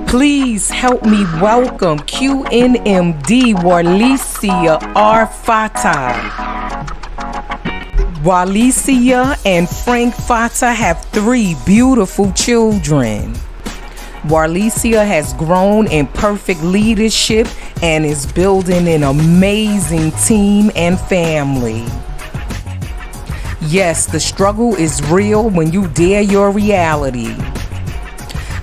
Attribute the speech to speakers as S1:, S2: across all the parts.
S1: Please help me welcome QNMD Warlessa R. Fatta. Warlessa and Frank Fatta have 3 beautiful children. Warlessa has grown in perfect leadership and is building an amazing team and family. Yes, the struggle is real when you dare your reality.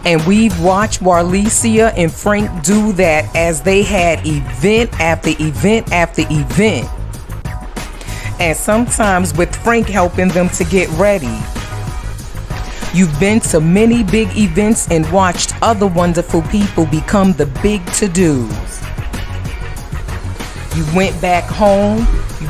S1: And we've watched Warlessa and Frank do that as they had event after event after event. And sometimes with Frank helping them to get ready. You've been to many big events and watched other wonderful people become the big to-dos. You went back home.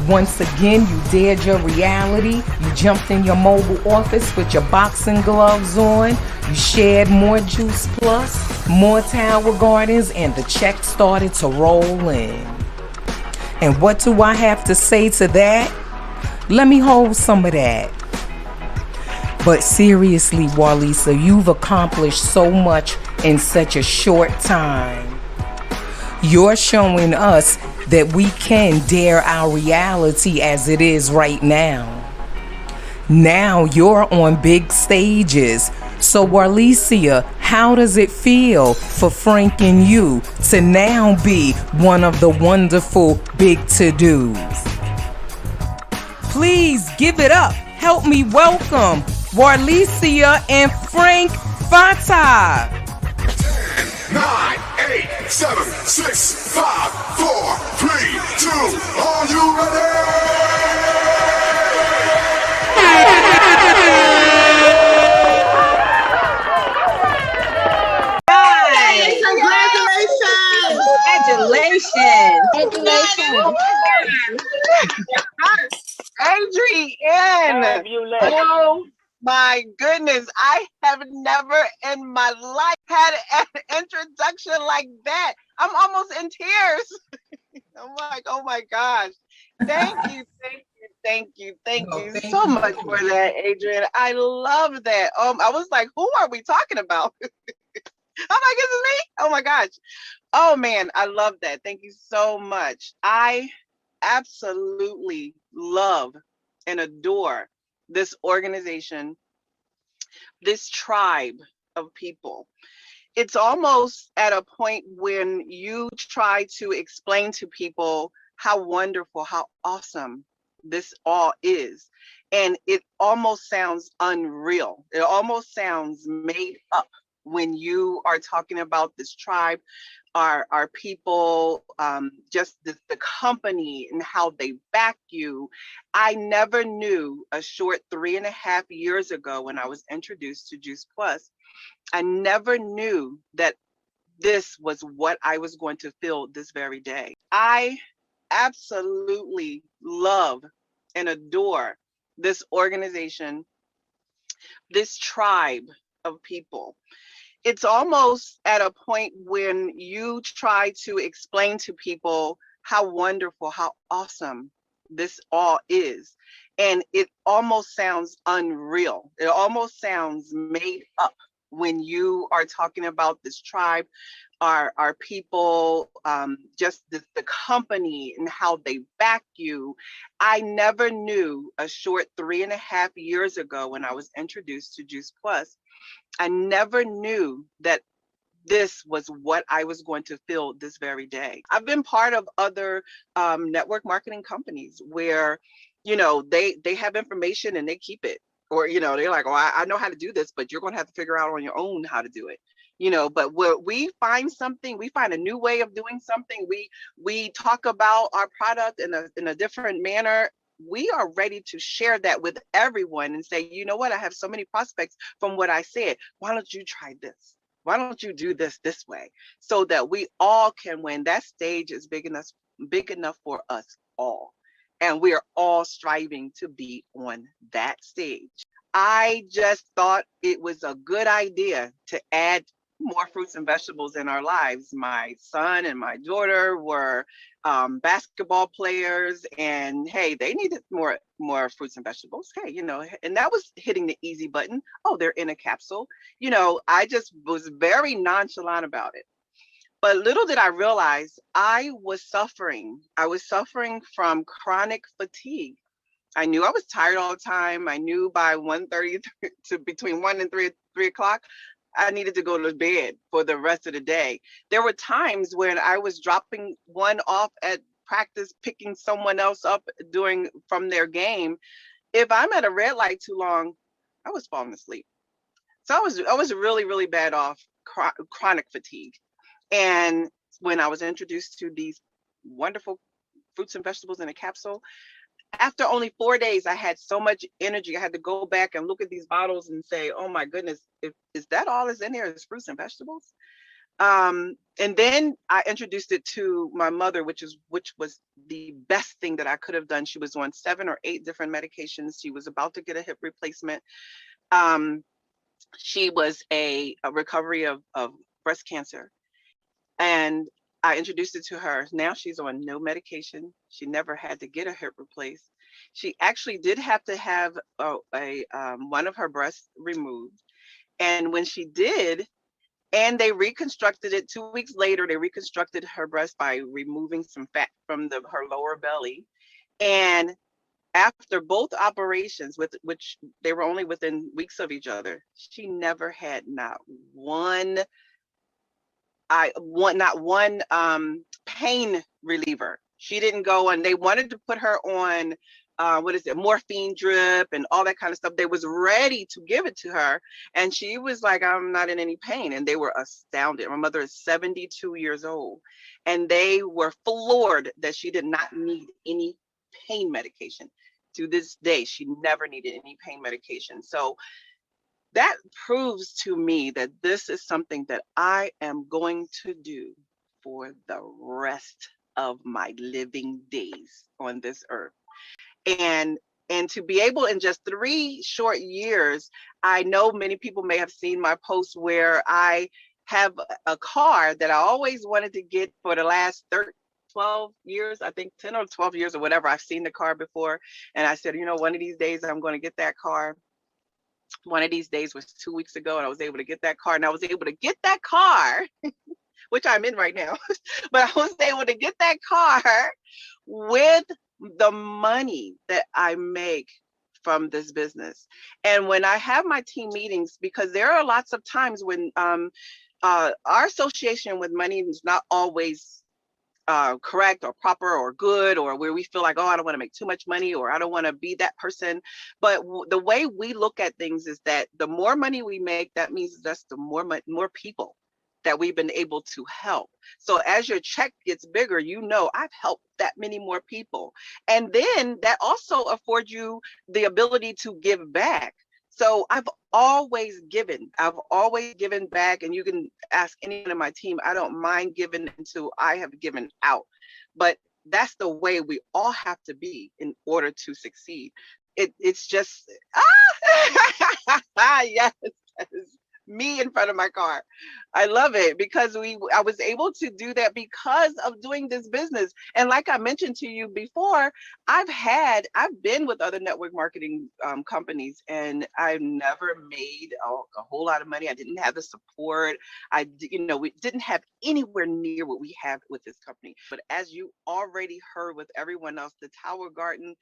S1: Once again, you dared your reality. You jumped in your mobile office with your boxing gloves on. You shared more Juice Plus, more Tower Gardens, and the check started to roll in. And what do I have to say to that? Let me hold some of that. But seriously, Warlessa, you've accomplished so much in such a short time. You're showing us that we can dare our reality as it is right now. Now you're on big stages. So Warlessa, how does it feel for Frank and you to now be one of the wonderful big to-dos? Please give it up. Help me welcome Warlessa and Frank Fatta.
S2: 10, 9, 8, 7, 6, 5, 4, 3, 2, are you ready?
S3: Congratulations. Adrian. Oh my goodness. I have never in my life had an introduction like that. I'm almost in tears. I'm like, oh my gosh. Thank you so much for that, Adrian. I love that. I was like, who are we talking about? I'm like, is it me? Oh my gosh. Oh man, I love that. Thank you so much. I absolutely love and adore this organization, this tribe of people. It's almost at a point when you try to explain to people how wonderful, how awesome this all is. And it almost sounds unreal. It almost sounds made up when you are talking about this tribe, our people, just the company and how they back you. I never knew a short 3.5 years ago when I was introduced to Juice Plus, I never knew that this was what I was going to feel this very day. I absolutely love and adore this organization, this tribe of people. It's almost at a point when you try to explain to people how wonderful, how awesome this all is. And it almost sounds unreal. It almost sounds made up when you are talking about this tribe, our people, just the company and how they back you. I never knew a short 3.5 years ago when I was introduced to Juice Plus, I never knew that this was what I was going to feel this very day. I've been part of other network marketing companies where, they have information and they keep it. Or, they're like, oh, I know how to do this, but you're going to have to figure out on your own how to do it. But where we find something, we find a new way of doing something, we talk about our product in a different manner. We are ready to share that with everyone and say, you know what, I have so many prospects from what I said. Why don't you try this? Why don't you do this way? So that we all can win. That stage is big enough for us all. And we are all striving to be on that stage. I just thought it was a good idea to add more fruits and vegetables in our lives. My son and my daughter were basketball players, and hey, they needed more fruits and vegetables. Hey, and that was hitting the easy button. Oh, they're in a capsule. I just was very nonchalant about it. But little did I realize I was suffering. I was suffering from chronic fatigue. I knew I was tired all the time. I knew by 1:30 to between 1 and 3 o'clock, I needed to go to bed for the rest of the day. There were times when I was dropping one off at practice, picking someone else up doing from their game. If I'm at a red light too long, I was falling asleep. So I was really, really bad off chronic fatigue. And when I was introduced to these wonderful fruits and vegetables in a capsule, after only 4 days, I had so much energy. I had to go back and look at these bottles and say, "Oh my goodness, is that all is in there? Is fruits and vegetables?" And then I introduced it to my mother, which was the best thing that I could have done. She was on 7 or 8 different medications. She was about to get a hip replacement. Um, she was a recovery of breast cancer, and I introduced it to her. Now she's on no medication. She never had to get a hip replaced. She actually did have to have one of her breasts removed. And when she did, and they reconstructed it 2 weeks later, they reconstructed her breast by removing some fat from her lower belly. And after both operations, which they were only within weeks of each other, she never had not one pain reliever. She didn't go, and they wanted to put her on what is it, morphine drip and all that kind of stuff. They was ready to give it to her, and she was like, "I'm not in any pain." And they were astounded. My mother is 72 years old, and they were floored that she did not need any pain medication. To this day, she never needed any pain medication. So that proves to me that this is something that I am going to do for the rest of my living days on this earth. And to be able in just 3 short years, I know many people may have seen my post where I have a car that I always wanted to get for the last 12 years, I think 10 or 12 years or whatever. I've seen the car before, and I said, one of these days I'm going to get that car. One of these days was 2 weeks ago, and I was able to get that car, and I was able to get that car, which I'm in right now, but I was able to get that car with the money that I make from this business. And when I have my team meetings, because there are lots of times when our association with money is not always correct or proper or good, or where we feel like, oh, I don't want to make too much money, or I don't want to be that person. But the way we look at things is that the more money we make, that means that's the more people that we've been able to help. So as your check gets bigger, I've helped that many more people. And then that also affords you the ability to give back. So I've always given. I've always given back, and you can ask anyone in my team. I don't mind giving until I have given out. But that's the way we all have to be in order to succeed. It's just yes, that is me in front of my car. I love it because I was able to do that because of doing this business. And like I mentioned to you before, I've been with other network marketing companies, and I've never made a whole lot of money. I didn't have the support. We didn't have anywhere near what we have with this company. But as you already heard with everyone else, the Tower Garden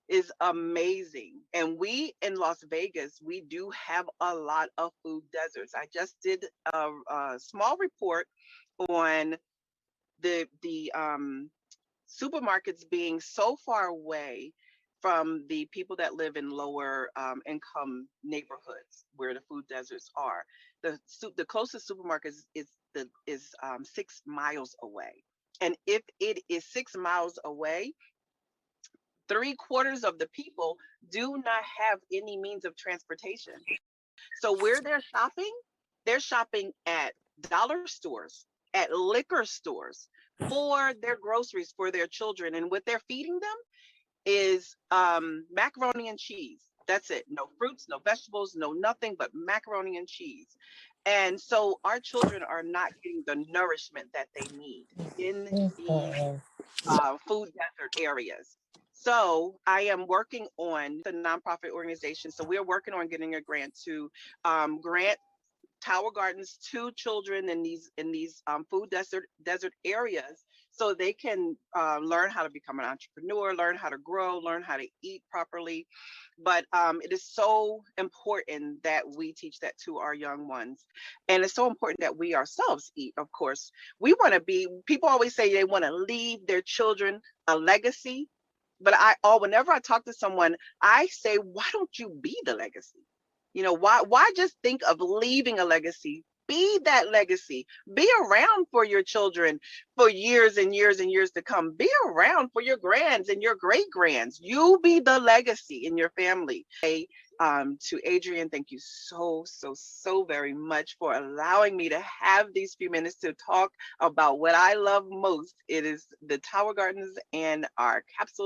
S3: is amazing. And we in Las Vegas, we do have a lot of food deserts. I just did a small report on the supermarkets being so far away from the people that live in lower income neighborhoods where the food deserts are. The closest supermarket is 6 miles away. And if it is 6 miles away, 3/4 of the people do not have any means of transportation. So where they're shopping at dollar stores, at liquor stores for their groceries for their children. And what they're feeding them is macaroni and cheese. That's it. No fruits, no vegetables, no nothing but macaroni and cheese. And so our children are not getting the nourishment that they need in these food desert areas. So I am working on the nonprofit organization. So we're working on getting a grant to grant Tower Gardens to children in these food desert areas, so they can learn how to become an entrepreneur, learn how to grow, learn how to eat properly. But it is so important that we teach that to our young ones, and it's so important that we ourselves eat. Of course, we want to be. People always say they want to leave their children a legacy, but whenever I talk to someone, I say, why don't you be the legacy? Why just think of leaving a legacy? Be that legacy. Be around for your children for years and years and years to come. Be around for your grands and your great grands. You be the legacy in your family. To Adrian, thank you so, so, so very much for allowing me to have these few minutes to talk about what I love most. It is the Tower Gardens and our capsule